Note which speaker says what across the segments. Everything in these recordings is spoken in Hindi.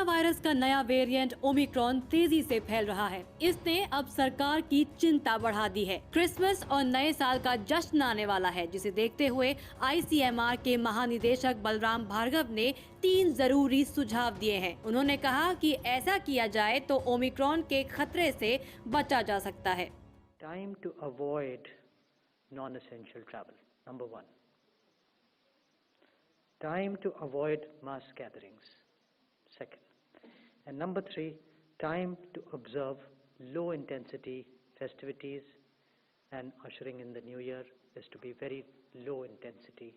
Speaker 1: वायरस का नया वेरिएंट ओमिक्रॉन तेजी से फैल रहा है। इसने अब सरकार की चिंता बढ़ा दी है। क्रिसमस और नए साल का जश्न आने वाला है, जिसे देखते हुए ICMR के महानिदेशक बलराम भार्गव ने 3 जरूरी सुझाव दिए हैं। उन्होंने कहा कि ऐसा किया जाए तो ओमिक्रॉन के खतरे से बचा जा सकता है।
Speaker 2: Time to avoid non-essential travel. Number 1. Time to avoid mass gatherings. Second. And number 3, time to observe low-intensity festivities, and ushering in the new year is to be very low intensity.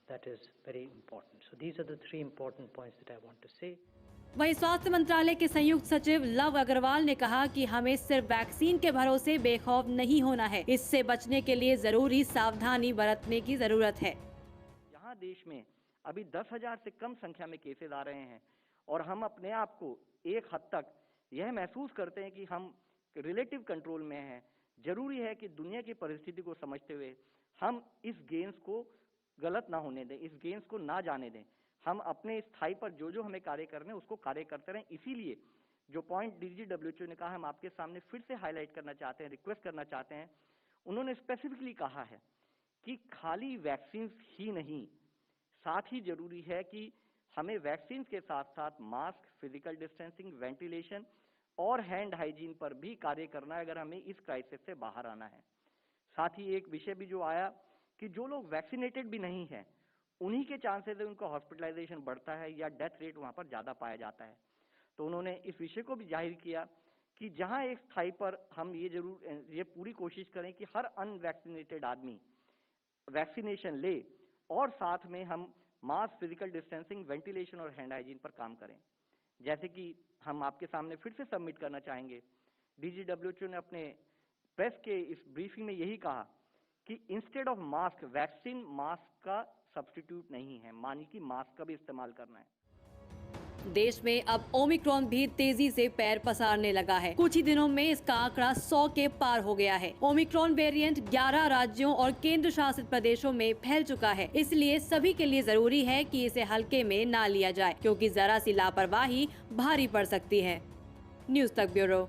Speaker 2: That is very important. So these are the 3 important points that I want to say.
Speaker 1: वहीं स्वास्थ्य मंत्रालय के संयुक्त सचिव लव अग्रवाल ने कहा कि हमें सिर्फ वैक्सीन के भरोसे बेखौफ नहीं होना है। इससे बचने के लिए जरूरी सावधानी बरतने की जरूरत है।
Speaker 3: यहाँ देश में अभी 10,000 से कम संख्या में केसेस आ रहे हैं और हम अपने आप को एक हद तक यह महसूस करते हैं कि हम रिलेटिव कंट्रोल में हैं। जरूरी है कि दुनिया की परिस्थिति को समझते हुए हम इस गेम्स को गलत ना होने दें, इस गेम्स को ना जाने दें। हम अपने स्थाई पर जो हमें कार्य करने हैं उसको कार्य करते रहें। इसीलिए जो पॉइंट WHO ने कहा, हम आपके सामने फिर से हाईलाइट करना चाहते हैं, रिक्वेस्ट करना चाहते हैं। उन्होंने स्पेसिफिकली कहा है कि खाली वैक्सीन ही नहीं, साथ ही जरूरी है कि हमें वैक्सीन के साथ साथ मास्क, फिजिकल डिस्टेंसिंग, वेंटिलेशन और हैंड हाइजीन पर भी कार्य करना है अगर हमें इस क्राइसिस से बाहर आना है। साथ ही एक विषय भी जो आया कि जो लोग वैक्सीनेटेड भी नहीं है उन्हीं के चांसेस है उनका हॉस्पिटलाइजेशन बढ़ता है या डेथ रेट वहां पर ज्यादा पाया जाता है। तो उन्होंने इस विषय को भी जाहिर किया कि जहां एक स्थाई पर हम ये पूरी कोशिश करें कि हर अनवैक्सीनेटेड आदमी वैक्सीनेशन ले और साथ में हम मास्क, फिजिकल डिस्टेंसिंग, वेंटिलेशन और हैंड हाइजीन पर काम करें। जैसे कि हम आपके सामने फिर से सबमिट करना चाहेंगे, WHO ने अपने प्रेस के इस ब्रीफिंग में यही कहा कि instead of mask, vaccine mask का सब्स्टिट्यूट नहीं है, मानी कि मास्क का भी इस्तेमाल करना है।
Speaker 1: देश में अब ओमिक्रॉन भी तेजी से पैर पसारने लगा है। कुछ ही दिनों में इसका आंकड़ा 100 के पार हो गया है। ओमिक्रॉन वेरिएंट 11 राज्यों और केंद्र शासित प्रदेशों में फैल चुका है। इसलिए सभी के लिए जरूरी है कि इसे हल्के में ना लिया जाए, क्योंकि जरा सी लापरवाही भारी पड़ सकती है। न्यूज़ तक ब्यूरो।